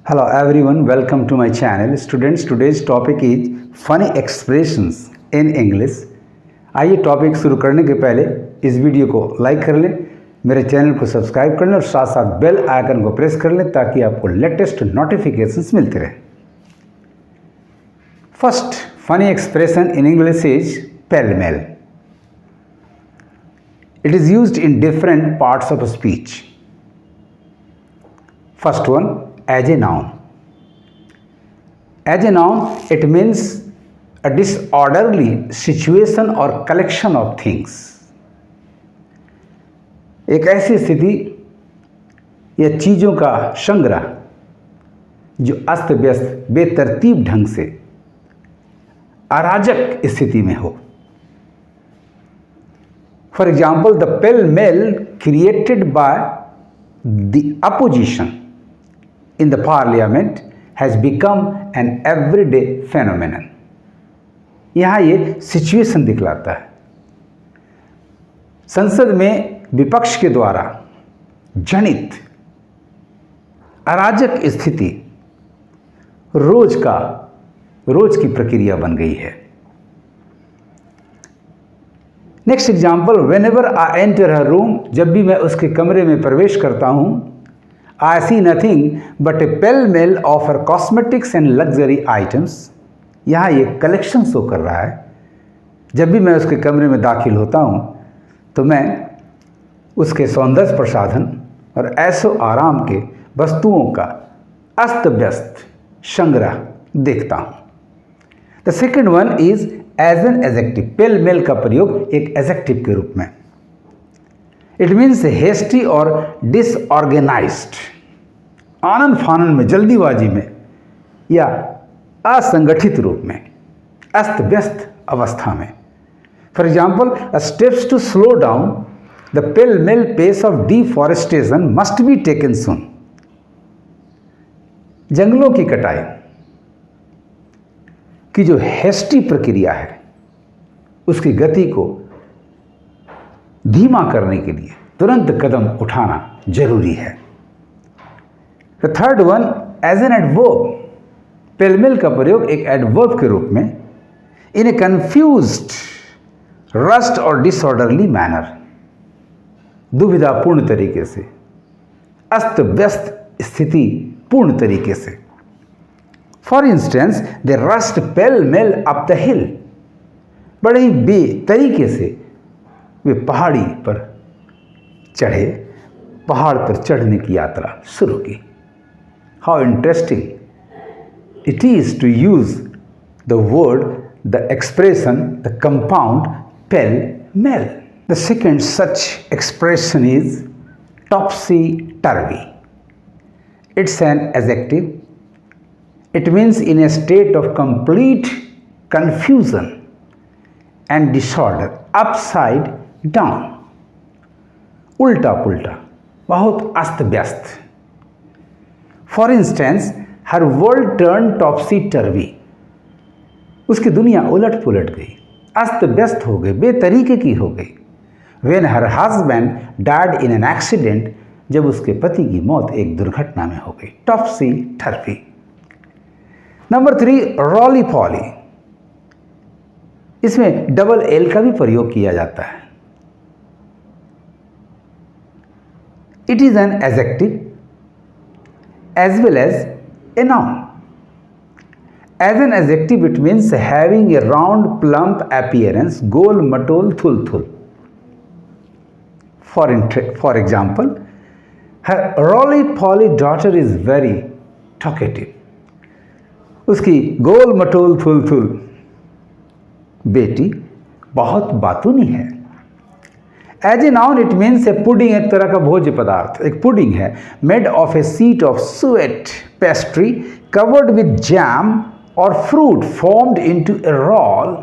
Hello everyone, welcome to my channel. Students, today's topic is funny expressions in English. आइए topic शुरू करने के पहले इस वीडियो को लाइक कर लें, मेरे चैनल को सब्सक्राइब कर लें और साथ साथ बेल आइकन को प्रेस कर लें ताकि आपको लेटेस्ट नोटिफिकेशंस मिलते रहें. First funny expression in English is pell-mell. It is used in different parts of speech. First one, as a noun. As a noun, it means a disorderly situation or collection of things. एक ऐसी स्थिति या चीज़ों का संग्रह जो अस्त व्यस्त बेतरतीब ढंग से अराजक स्थिति में हो. For example, the pell-mell created by the opposition in the parliament has become an everyday phenomenon. यहाँ ये सिचुएशन दिखलाता है. संसद में विपक्ष के द्वारा जनित अराजक स्थिति रोज की प्रक्रिया बन गई है. Next example, whenever I enter her room, जब भी मैं उसके कमरे में प्रवेश करता हूँ, I see nothing but a pell-mell of her cosmetics and luxury items. यहाँ ये कलेक्शन शो कर रहा है. जब भी मैं उसके कमरे में दाखिल होता हूँ तो मैं उसके सौंदर्य प्रसाधन और ऐशो आराम के वस्तुओं का अस्त व्यस्त संग्रह देखता हूँ. The second one is as an adjective. Pell-mell का प्रयोग एक एडजेक्टिव के रूप में. इट मीन्स हेस्टी और डिसऑर्गेनाइज्ड, आनन फानन में, जल्दीबाजी में या असंगठित रूप में, अस्त व्यस्त अवस्था में. For example, steps to slow down the pell-mell pace of deforestation must be taken soon. जंगलों की कटाई की जो हेस्टी प्रक्रिया है उसकी गति को धीमा करने के लिए तुरंत कदम उठाना जरूरी है. The third one, as an adverb. Pell-mell का प्रयोग एक एडवर्ब के रूप में इन ए कंफ्यूज्ड, रस्ट और डिसऑर्डरली मैनर, दुविधापूर्ण तरीके से, अस्त व्यस्त स्थिति पूर्ण तरीके से. For instance, the rushed pell-mell up the hill. बड़े ही बेतरीके से वे पहाड़ी पर चढ़े, पहाड़ पर चढ़ने की यात्रा शुरू की. How interesting it is to use the word, the expression, the compound pell-mell. The second such expression is topsy turvy. It's an adjective. It means in a state of complete confusion and disorder, upside down, उल्टा पुल्टा, बहुत अस्त व्यस्त. For instance, her world turn topsy turvy. उसकी दुनिया उलट पुलट गई, अस्त व्यस्त हो गई, बेतरीके की हो गई. When her husband died in an accident, जब उसके पति की मौत एक दुर्घटना में हो गई. Topsy turvy. Number 3, roly poly. इसमें डबल एल का भी प्रयोग किया जाता है. It is an adjective as well as a noun. As an adjective, it means having a round, plump appearance, गोल मटोल थुल-थुल. For example, her roly-poly daughter is very talkative. उसकी गोल मटोल थुल-थुल बेटी बहुत बातूनी है. As a noun, it means a pudding. एक तरह का भोज्य पदार्थ, एक पुडिंग है. Made of a sheet of sweet pastry covered with jam और fruit formed into a roll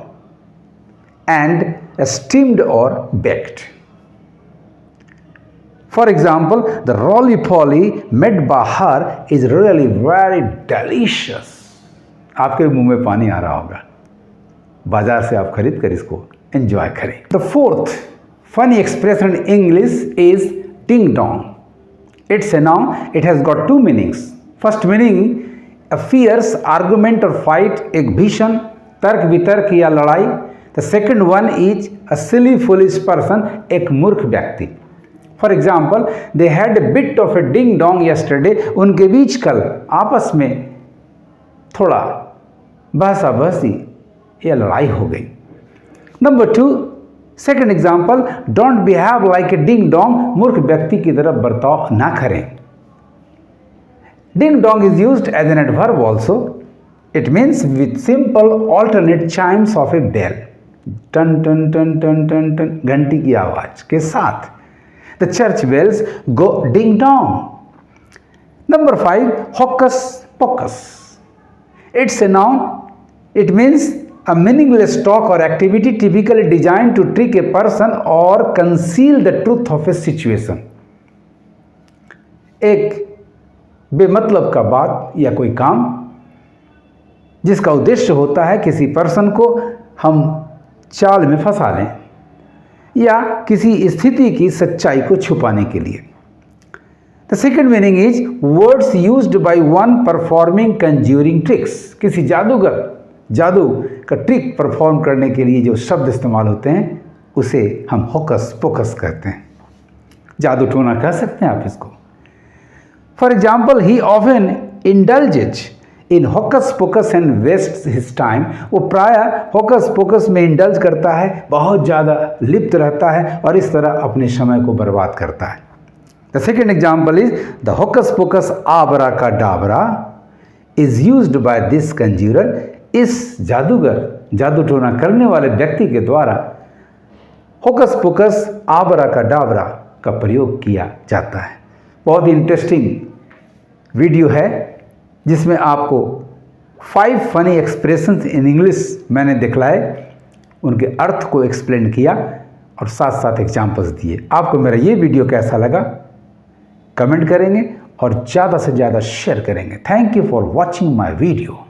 and steamed और baked. For example, the roly poly made by her is really very delicious. आपके मुंह में पानी आ रहा होगा. बाजार से आप खरीद कर इसको एंजॉय करें. The fourth funny expression in English is ding dong. It's a noun. It has got two meanings. First meaning a fierce argument और फाइट, एक भीषण तर्क वितर्क या लड़ाई। The second one is a silly foolish person, एक मूर्ख व्यक्ति। For example, they had a bit of A ding Dong yesterday, उनके बीच कल आपस में थोड़ा बहसा बहसी या लड़ाई हो गई। Number 2, second example, don't behave like a ding dong, मूर्ख व्यक्ति की तरफ बर्ताव ना करें। Ding dong is used as an adverb also, it means with simple alternate chimes of a bell, टन टन टन टन टन टन, घंटी की आवाज के साथ। The church bells go ding dong. Number 5, hocus pocus, it's a noun. It means a meaningless talk or activity typically designed to trick a person or conceal the truth of a situation. एक बेमतलब का बात या कोई काम जिसका उद्देश्य होता है किसी पर्सन को हम चाल में फंसा लें या किसी स्थिति की सच्चाई को छुपाने के लिए। The second meaning is words used by one performing conjuring tricks. किसी जादूगर जादू का ट्रिक परफॉर्म करने के लिए जो शब्द इस्तेमाल होते हैं उसे हम होकस पोकस कहते हैं, जादू टोना कह सकते हैं आप इसको। For example, he often indulges in hocus pocus and waste his time, वो प्रायः होकस पोकस में इंडल्ज करता है, बहुत ज़्यादा लिप्त रहता है और इस तरह अपने समय को बर्बाद करता है। The second example is the hocus pocus abracadabra is used by this conjurer. इस जादूगर जादू टोना करने वाले व्यक्ति के द्वारा होकस पोकस आबराकाडाबरा का प्रयोग किया जाता है। बहुत ही इंटरेस्टिंग वीडियो है जिसमें आपको 5 फनी एक्सप्रेशंस इन इंग्लिश मैंने दिखलाए, उनके अर्थ को एक्सप्लेन किया और साथ साथ एग्जाम्पल्स दिए। आपको मेरा ये वीडियो कैसा लगा कमेंट करेंगे और ज़्यादा से ज़्यादा शेयर करेंगे। Thank you for watching my video.